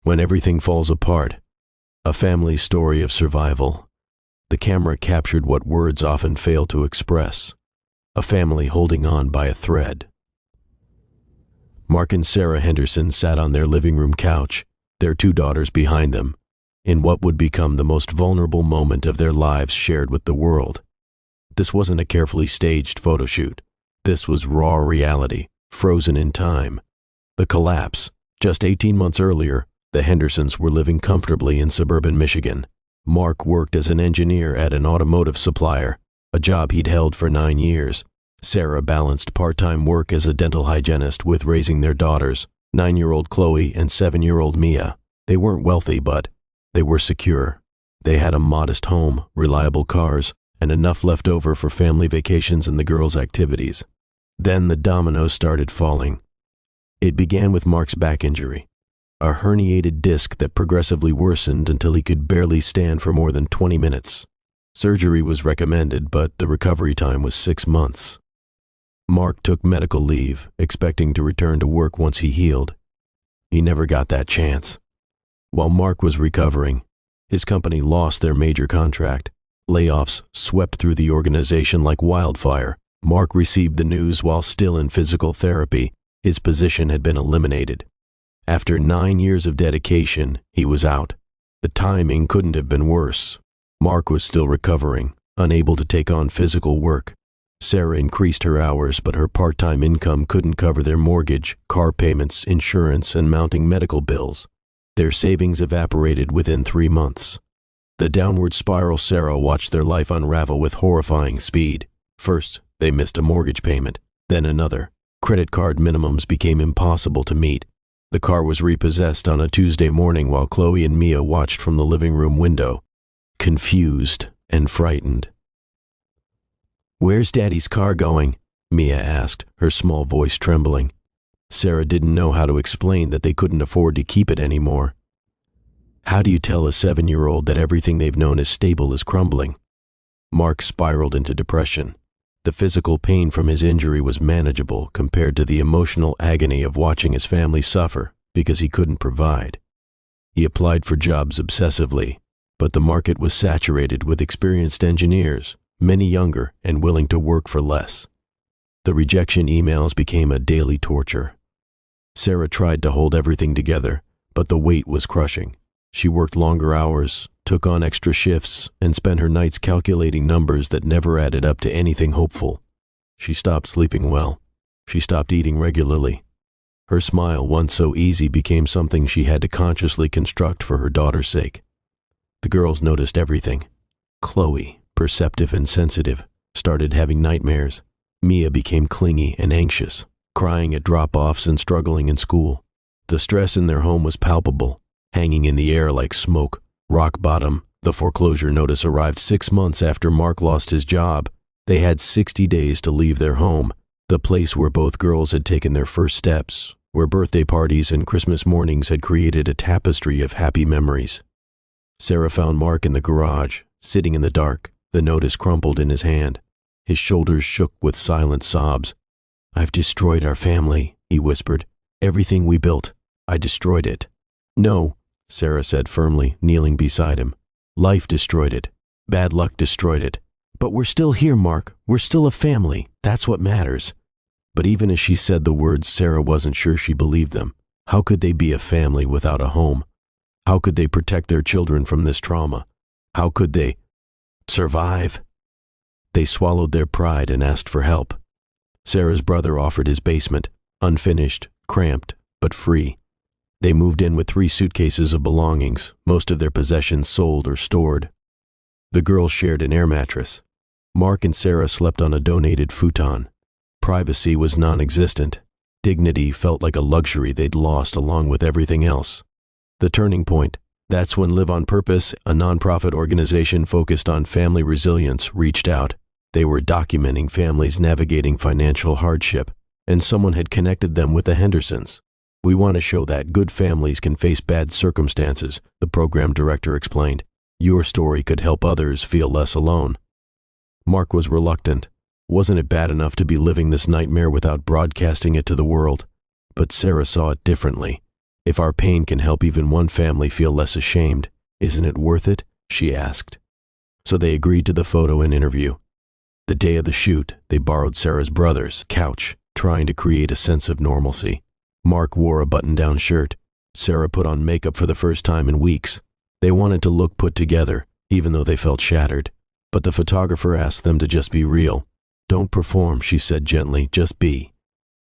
When everything falls apart, a family story of survival. The camera captured what words often fail to express, a family holding on by a thread. Mark and Sarah Henderson sat on their living room couch, their 2 daughters behind them, in what would become the most vulnerable moment of their lives shared with the world. This wasn't a carefully staged photo shoot. This was raw reality, frozen in time. The collapse. Just 18 months earlier, the Hendersons were living comfortably in suburban Michigan. Mark worked as an engineer at an automotive supplier, a job he'd held for 9 years. Sarah balanced part-time work as a dental hygienist with raising their daughters, 9-year-old Chloe and 7-year-old Mia. They weren't wealthy, but they were secure. They had a modest home, reliable cars, and enough left over for family vacations and the girls' activities. Then the dominoes started falling. It began with Mark's back injury, a herniated disc that progressively worsened until he could barely stand for more than 20 minutes. Surgery was recommended, but the recovery time was 6 months. Mark took medical leave, expecting to return to work once he healed. He never got that chance. While Mark was recovering, his company lost their major contract. Layoffs swept through the organization like wildfire. Mark received the news while still in physical therapy. His position had been eliminated. After 9 years of dedication, he was out. The timing couldn't have been worse. Mark was still recovering, unable to take on physical work. Sarah increased her hours, but her part-time income couldn't cover their mortgage, car payments, insurance, and mounting medical bills. Their savings evaporated within 3 months. The downward spiral Sarah watched their life unravel with horrifying speed. First, they missed a mortgage payment, then another. Credit card minimums became impossible to meet. The car was repossessed on a Tuesday morning while Chloe and Mia watched from the living room window, confused and frightened. "Where's Daddy's car going?" Mia asked, her small voice trembling. Sarah didn't know how to explain that they couldn't afford to keep it anymore. How do you tell a 7-year-old that everything they've known as stable is crumbling? Mark spiraled into depression. The physical pain from his injury was manageable compared to the emotional agony of watching his family suffer because he couldn't provide. He applied for jobs obsessively, but the market was saturated with experienced engineers, many younger and willing to work for less. The rejection emails became a daily torture. Sarah tried to hold everything together, but the weight was crushing. She worked longer hours, took on extra shifts, and spent her nights calculating numbers that never added up to anything hopeful. She stopped sleeping well. She stopped eating regularly. Her smile, once so easy, became something she had to consciously construct for her daughter's sake. The girls noticed everything. Chloe, perceptive and sensitive, started having nightmares. Mia became clingy and anxious, crying at drop-offs and struggling in school. The stress in their home was palpable, hanging in the air like smoke. Rock bottom. The foreclosure notice arrived 6 months after Mark lost his job. They had 60 days to leave their home, the place where both girls had taken their first steps, where birthday parties and Christmas mornings had created a tapestry of happy memories. Sarah found Mark in the garage, sitting in the dark, the notice crumpled in his hand. His shoulders shook with silent sobs. "I've destroyed our family," he whispered. "Everything we built. I destroyed it." "No," Sarah said firmly, kneeling beside him. "Life destroyed it. Bad luck destroyed it. But we're still here, Mark. We're still a family. That's what matters." But even as she said the words, Sarah wasn't sure she believed them. How could they be a family without a home? How could they protect their children from this trauma? How could they survive? They swallowed their pride and asked for help. Sarah's brother offered his basement, unfinished, cramped, but free. They moved in with 3 suitcases of belongings, most of their possessions sold or stored. The girls shared an air mattress. Mark and Sarah slept on a donated futon. Privacy was non-existent. Dignity felt like a luxury they'd lost along with everything else. The turning point. That's when Live on Purpose, a nonprofit organization focused on family resilience, reached out. They were documenting families navigating financial hardship, and someone had connected them with the Hendersons. "We want to show that good families can face bad circumstances," the program director explained. "Your story could help others feel less alone." Mark was reluctant. Wasn't it bad enough to be living this nightmare without broadcasting it to the world? But Sarah saw it differently. If our pain can help even one family feel less ashamed, isn't it worth it? She asked. So they agreed to the photo and interview. The day of the shoot, they borrowed Sarah's brother's couch, trying to create a sense of normalcy. Mark wore a button-down shirt. Sarah put on makeup for the first time in weeks. They wanted to look put together, even though they felt shattered. But the photographer asked them to just be real. Don't perform, she said gently, just be.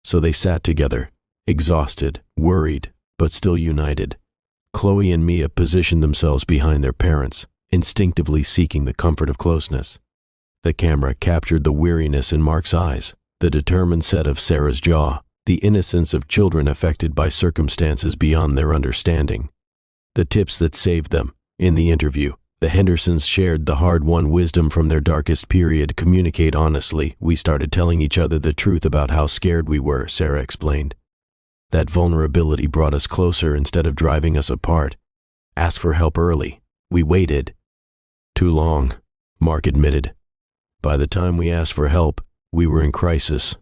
So they sat together, exhausted, worried, but still united. Chloe and Mia positioned themselves behind their parents, instinctively seeking the comfort of closeness. The camera captured the weariness in Mark's eyes, the determined set of Sarah's jaw, the innocence of children affected by circumstances beyond their understanding. The tips that saved them. In the interview, the Hendersons shared the hard-won wisdom from their darkest period. Communicate honestly. We started telling each other the truth about how scared we were, Sarah explained. That vulnerability brought us closer instead of driving us apart. Ask for help early. We waited. Too long, Mark admitted. By the time we asked for help, we were in crisis.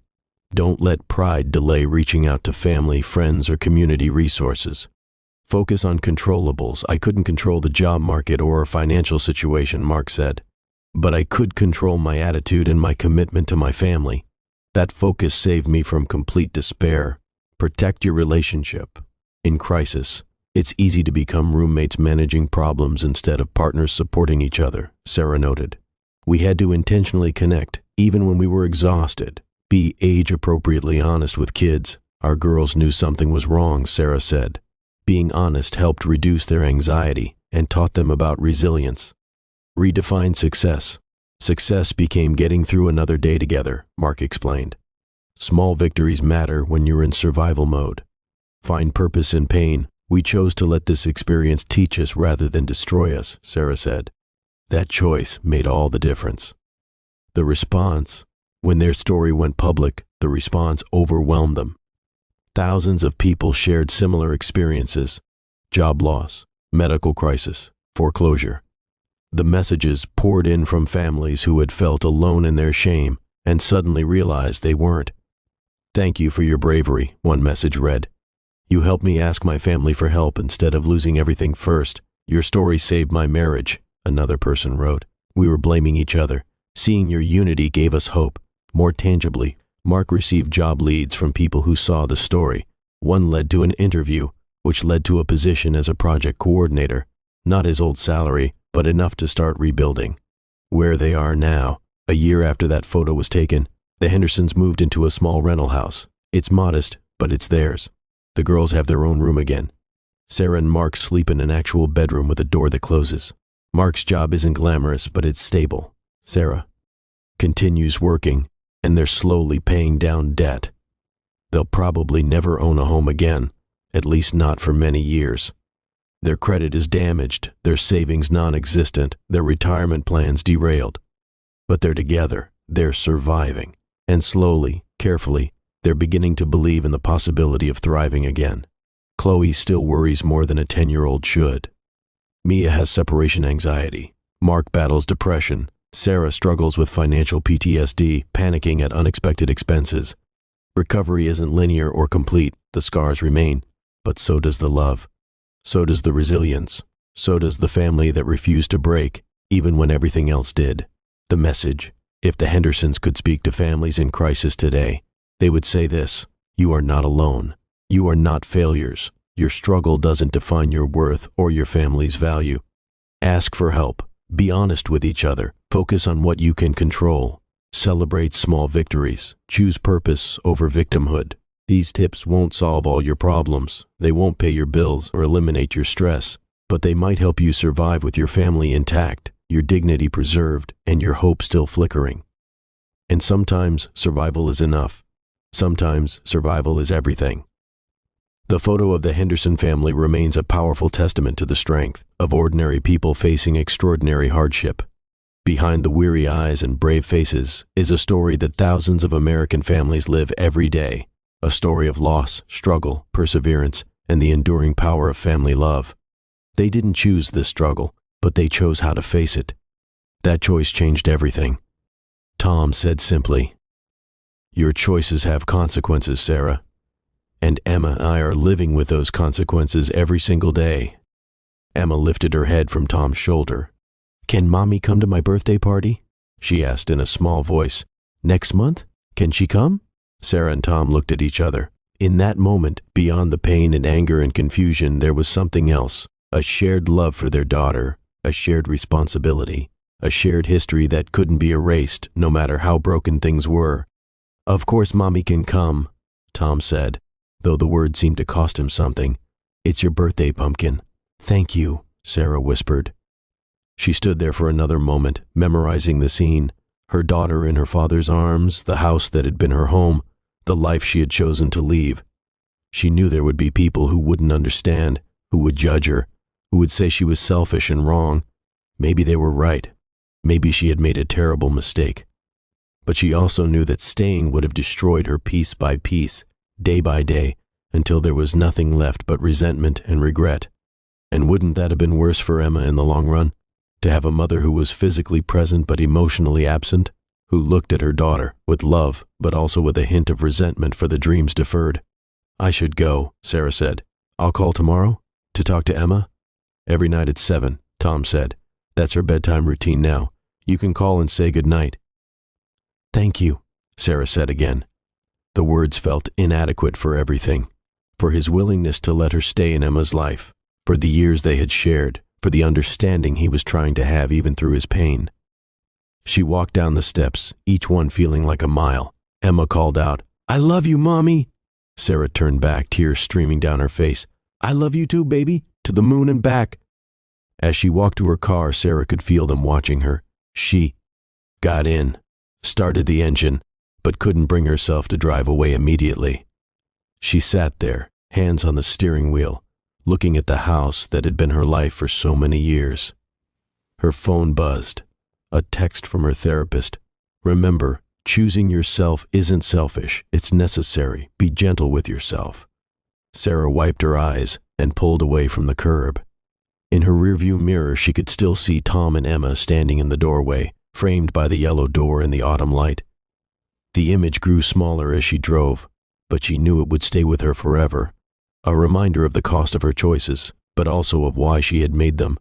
Don't let pride delay reaching out to family, friends, or community resources. Focus on controllables. I couldn't control the job market or our financial situation, Mark said. But I could control my attitude and my commitment to my family. That focus saved me from complete despair. Protect your relationship. In crisis, it's easy to become roommates managing problems instead of partners supporting each other, Sarah noted. We had to intentionally connect, even when we were exhausted. Be age-appropriately honest with kids. Our girls knew something was wrong, Sarah said. Being honest helped reduce their anxiety and taught them about resilience. Redefine success. Success became getting through another day together, Mark explained. Small victories matter when you're in survival mode. Find purpose in pain. We chose to let this experience teach us rather than destroy us, Sarah said. That choice made all the difference. The response. When their story went public, the response overwhelmed them. Thousands of people shared similar experiences: job loss, medical crisis, foreclosure. The messages poured in from families who had felt alone in their shame and suddenly realized they weren't. Thank you for your bravery, one message read. You helped me ask my family for help instead of losing everything first. Your story saved my marriage, another person wrote. We were blaming each other. Seeing your unity gave us hope. More tangibly, Mark received job leads from people who saw the story. One led to an interview, which led to a position as a project coordinator. Not his old salary, but enough to start rebuilding. Where they are now, a year after that photo was taken, the Hendersons moved into a small rental house. It's modest, but it's theirs. The girls have their own room again. Sarah and Mark sleep in an actual bedroom with a door that closes. Mark's job isn't glamorous, but it's stable. Sarah continues working, and they're slowly paying down debt. They'll probably never own a home again, at least not for many years. Their credit is damaged, their savings non-existent, their retirement plans derailed. But they're together, they're surviving, and slowly, carefully, they're beginning to believe in the possibility of thriving again. Chloe still worries more than a 10-year-old should. Mia has separation anxiety. Mark battles depression. Sarah struggles with financial PTSD, panicking at unexpected expenses. Recovery isn't linear or complete. The scars remain, but so does the love. So does the resilience. So does the family that refused to break, even when everything else did. The message: if the Hendersons could speak to families in crisis today, they would say this: you are not alone. You are not failures. Your struggle doesn't define your worth or your family's value. Ask for help. Be honest with each other. Focus on what you can control. Celebrate small victories. Choose purpose over victimhood. These tips won't solve all your problems. They won't pay your bills or eliminate your stress, but they might help you survive with your family intact, your dignity preserved, and your hope still flickering. And sometimes survival is enough. Sometimes survival is everything. The photo of the Henderson family remains a powerful testament to the strength of ordinary people facing extraordinary hardship. Behind the weary eyes and brave faces is a story that thousands of American families live every day, a story of loss, struggle, perseverance, and the enduring power of family love. They didn't choose this struggle, but they chose how to face it. That choice changed everything. Tom said simply, "Your choices have consequences, Sarah. And Emma and I are living with those consequences every single day. Emma lifted her head from Tom's shoulder. "Can Mommy come to my birthday party?" she asked in a small voice. "Next month? Can she come?" Sarah and Tom looked at each other. In that moment, beyond the pain and anger and confusion, there was something else, a shared love for their daughter, a shared responsibility, a shared history that couldn't be erased no matter how broken things were. "Of course Mommy can come," Tom said, though the word seemed to cost him something. "It's your birthday, Pumpkin." "Thank you," Sarah whispered. She stood there for another moment, memorizing the scene, her daughter in her father's arms, the house that had been her home, the life she had chosen to leave. She knew there would be people who wouldn't understand, who would judge her, who would say she was selfish and wrong. Maybe they were right. Maybe she had made a terrible mistake. But she also knew that staying would have destroyed her piece by piece, day by day, until there was nothing left but resentment and regret. And wouldn't that have been worse for Emma in the long run? To have a mother who was physically present but emotionally absent, who looked at her daughter with love but also with a hint of resentment for the dreams deferred. "I should go," Sarah said. "I'll call tomorrow to talk to Emma." "Every night at 7, Tom said. "That's her bedtime routine now. You can call and say good night." "Thank you," Sarah said again. The words felt inadequate for everything, for his willingness to let her stay in Emma's life, for the years they had shared, for the understanding he was trying to have even through his pain. She walked down the steps, each one feeling like a mile. Emma called out, "I love you, Mommy." Sarah turned back, tears streaming down her face. "I love you too, baby, to the moon and back." As she walked to her car, Sarah could feel them watching her. She got in, started the engine, but couldn't bring herself to drive away immediately. She sat there, hands on the steering wheel, looking at the house that had been her life for so many years. Her phone buzzed. A text from her therapist. "Remember, choosing yourself isn't selfish. It's necessary. Be gentle with yourself." Sarah wiped her eyes and pulled away from the curb. In her rearview mirror, she could still see Tom and Emma standing in the doorway, framed by the yellow door in the autumn light. The image grew smaller as she drove, but she knew it would stay with her forever. A reminder of the cost of her choices, but also of why she had made them.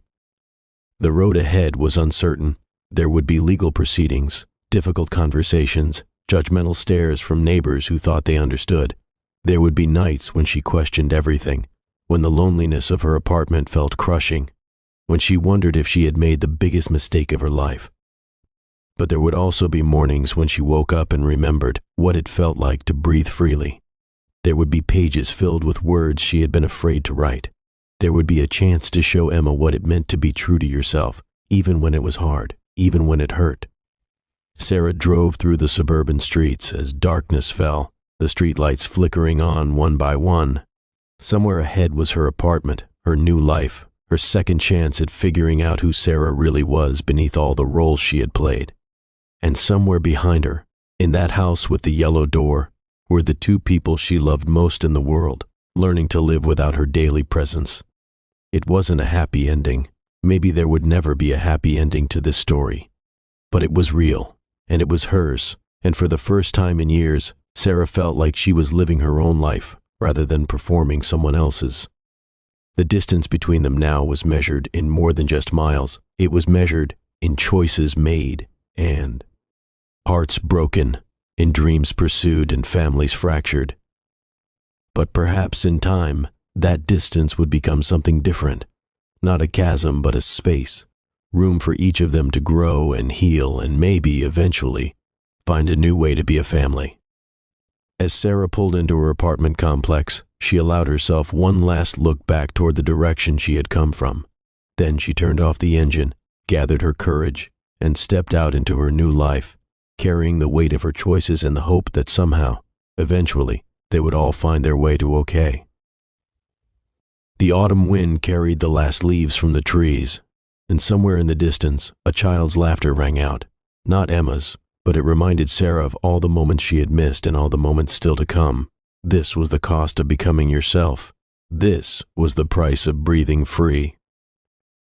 The road ahead was uncertain. There would be legal proceedings, difficult conversations, judgmental stares from neighbors who thought they understood. There would be nights when she questioned everything, when the loneliness of her apartment felt crushing, when she wondered if she had made the biggest mistake of her life. But there would also be mornings when she woke up and remembered what it felt like to breathe freely. There would be pages filled with words she had been afraid to write. There would be a chance to show Emma what it meant to be true to yourself, even when it was hard, even when it hurt. Sarah drove through the suburban streets as darkness fell, the streetlights flickering on one by one. Somewhere ahead was her apartment, her new life, her second chance at figuring out who Sarah really was beneath all the roles she had played. And somewhere behind her, in that house with the yellow door, were the two people she loved most in the world, learning to live without her daily presence. It wasn't a happy ending. Maybe there would never be a happy ending to this story. But it was real, and it was hers, and for the first time in years, Sarah felt like she was living her own life rather than performing someone else's. The distance between them now was measured in more than just miles. It was measured in choices made and hearts broken, in dreams pursued and families fractured. But perhaps in time, that distance would become something different. Not a chasm, but a space. Room for each of them to grow and heal and maybe, eventually, find a new way to be a family. As Sarah pulled into her apartment complex, she allowed herself one last look back toward the direction she had come from. Then she turned off the engine, gathered her courage, and stepped out into her new life, carrying the weight of her choices and the hope that somehow, eventually, they would all find their way to okay. The autumn wind carried the last leaves from the trees, and somewhere in the distance, a child's laughter rang out. Not Emma's, but it reminded Sarah of all the moments she had missed and all the moments still to come. This was the cost of becoming yourself. This was the price of breathing free.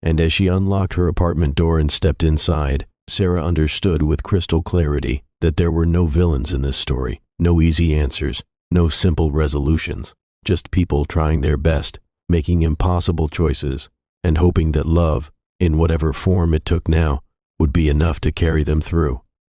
And as she unlocked her apartment door and stepped inside, Sarah understood with crystal clarity that there were no villains in this story, no easy answers, no simple resolutions. just people trying their best, making impossible choices, and hoping that love, in whatever form it took now, would be enough to carry them through.